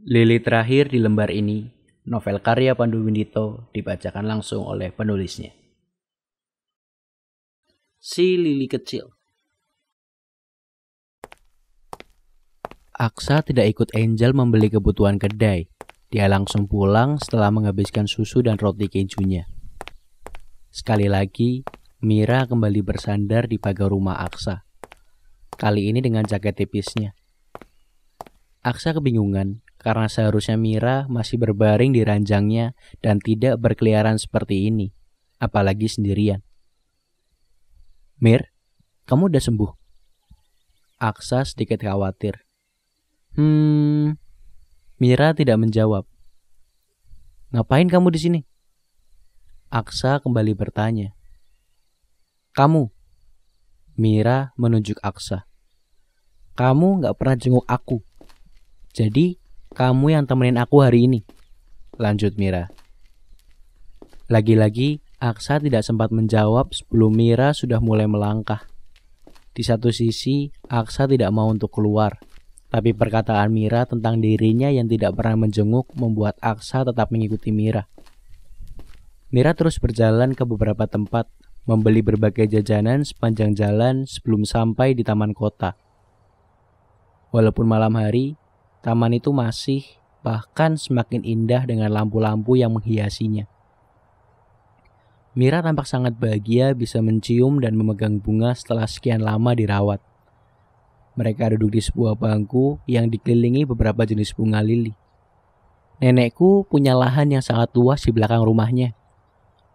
Lili terakhir di lembar ini, novel karya Pandu Windito, dibacakan langsung oleh penulisnya. Si Lili Kecil. Aksa tidak ikut Angel membeli kebutuhan kedai. Dia langsung pulang setelah menghabiskan susu dan roti kejunya. Sekali lagi, Mira kembali bersandar di pagar rumah Aksa. Kali ini dengan jaket tipisnya. Aksa kebingungan karena seharusnya Mira masih berbaring di ranjangnya dan tidak berkeliaran seperti ini, apalagi sendirian. Mir, kamu udah sembuh? Aksa sedikit khawatir. Mira tidak menjawab. Ngapain kamu di sini? Aksa kembali bertanya. Kamu. Mira menunjuk Aksa. Kamu gak pernah jenguk aku. Jadi, kamu yang temenin aku hari ini. Lanjut Mira. Lagi-lagi, Aksa tidak sempat menjawab sebelum Mira sudah mulai melangkah. Di satu sisi, Aksa tidak mau untuk keluar. Tapi perkataan Mira tentang dirinya yang tidak pernah menjenguk membuat Aksa tetap mengikuti Mira. Mira terus berjalan ke beberapa tempat, membeli berbagai jajanan sepanjang jalan sebelum sampai di taman kota. Walaupun malam hari, taman itu masih bahkan semakin indah dengan lampu-lampu yang menghiasinya. Mira tampak sangat bahagia bisa mencium dan memegang bunga setelah sekian lama dirawat. Mereka duduk di sebuah bangku yang dikelilingi beberapa jenis bunga lili. Nenekku punya lahan yang sangat luas di belakang rumahnya.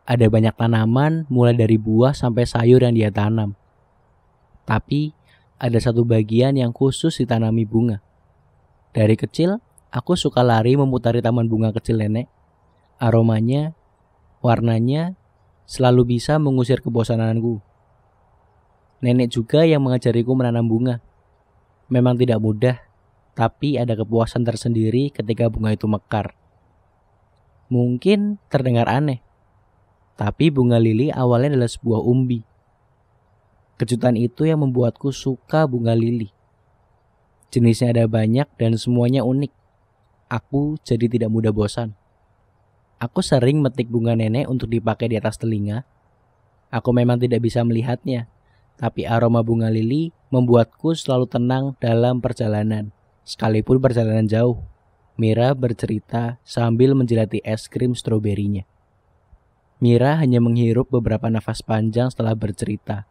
Ada banyak tanaman mulai dari buah sampai sayur yang dia tanam. Tapi ada satu bagian yang khusus ditanami bunga. Dari kecil, aku suka lari memutari taman bunga kecil nenek. Aromanya, warnanya, selalu bisa mengusir kebosananku. Nenek juga yang mengajariku menanam bunga. Memang tidak mudah, tapi ada kepuasan tersendiri ketika bunga itu mekar. Mungkin terdengar aneh, tapi bunga lili awalnya adalah sebuah umbi. Kejutan itu yang membuatku suka bunga lili. Jenisnya ada banyak dan semuanya unik. Aku jadi tidak mudah bosan. Aku sering metik bunga nenek untuk dipakai di atas telinga. Aku memang tidak bisa melihatnya, tapi aroma bunga lili membuatku selalu tenang dalam perjalanan, sekalipun perjalanan jauh. Mira bercerita sambil menjilati es krim stroberinya. Mira hanya menghirup beberapa nafas panjang setelah bercerita,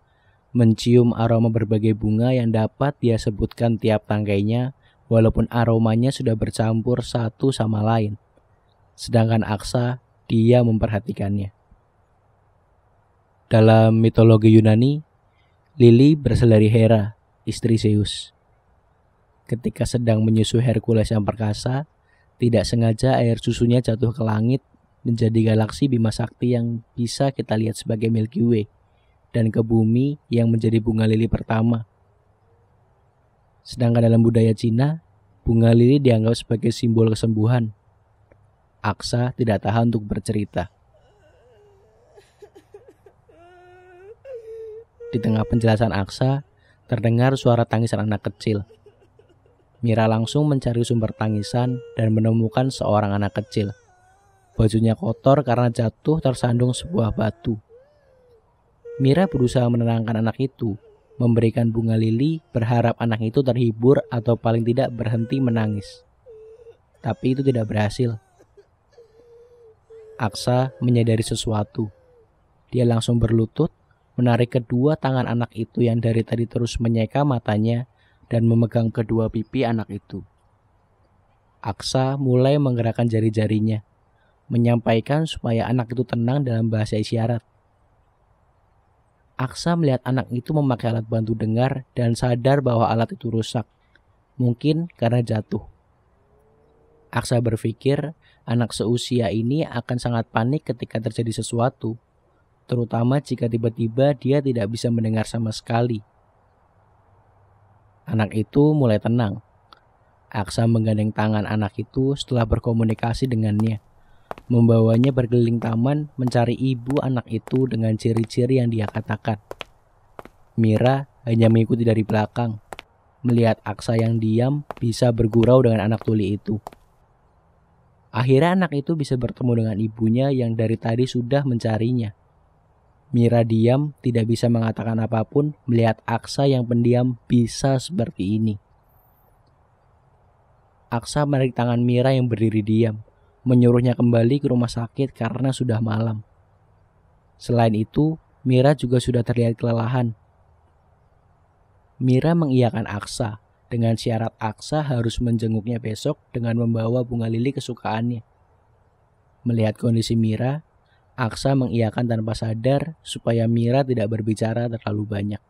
mencium aroma berbagai bunga yang dapat dia sebutkan tiap tangkainya, walaupun aromanya sudah bercampur satu sama lain. Sedangkan Aksa, dia memperhatikannya. Dalam mitologi Yunani, Lili berasal dari Hera, istri Zeus. Ketika sedang menyusui Hercules yang perkasa, tidak sengaja air susunya jatuh ke langit menjadi galaksi Bima Sakti yang bisa kita lihat sebagai Milky Way, dan ke bumi yang menjadi bunga lili pertama. Sedangkan dalam budaya Cina, bunga lili dianggap sebagai simbol kesembuhan. Aksa tidak tahan untuk bercerita. Di tengah penjelasan Aksa, terdengar suara tangisan anak kecil. Mira langsung mencari sumber tangisan dan menemukan seorang anak kecil. Bajunya kotor karena jatuh tersandung sebuah batu. Mira berusaha menenangkan anak itu, memberikan bunga lili, berharap anak itu terhibur atau paling tidak berhenti menangis. Tapi itu tidak berhasil. Aksa menyadari sesuatu. Dia langsung berlutut, menarik kedua tangan anak itu yang dari tadi terus menyeka matanya dan memegang kedua pipi anak itu. Aksa mulai menggerakkan jari-jarinya, menyampaikan supaya anak itu tenang dalam bahasa isyarat. Aksa melihat anak itu memakai alat bantu dengar dan sadar bahwa alat itu rusak, mungkin karena jatuh. Aksa berpikir anak seusia ini akan sangat panik ketika terjadi sesuatu, terutama jika tiba-tiba dia tidak bisa mendengar sama sekali. Anak itu mulai tenang. Aksa menggandeng tangan anak itu setelah berkomunikasi dengannya, membawanya berkeliling taman mencari ibu anak itu dengan ciri-ciri yang dia katakan. Mira hanya mengikuti dari belakang, melihat Aksa yang diam bisa bergurau dengan anak tuli itu. Akhirnya anak itu bisa bertemu dengan ibunya yang dari tadi sudah mencarinya. Mira diam, tidak bisa mengatakan apapun melihat Aksa yang pendiam bisa seperti ini. Aksa menarik tangan Mira yang berdiri diam, menyuruhnya kembali ke rumah sakit karena sudah malam. Selain itu, Mira juga sudah terlihat kelelahan. Mira mengiyakan Aksa, dengan syarat Aksa harus menjenguknya besok dengan membawa bunga lili kesukaannya. Melihat kondisi Mira, Aksa mengiyakan tanpa sadar supaya Mira tidak berbicara terlalu banyak.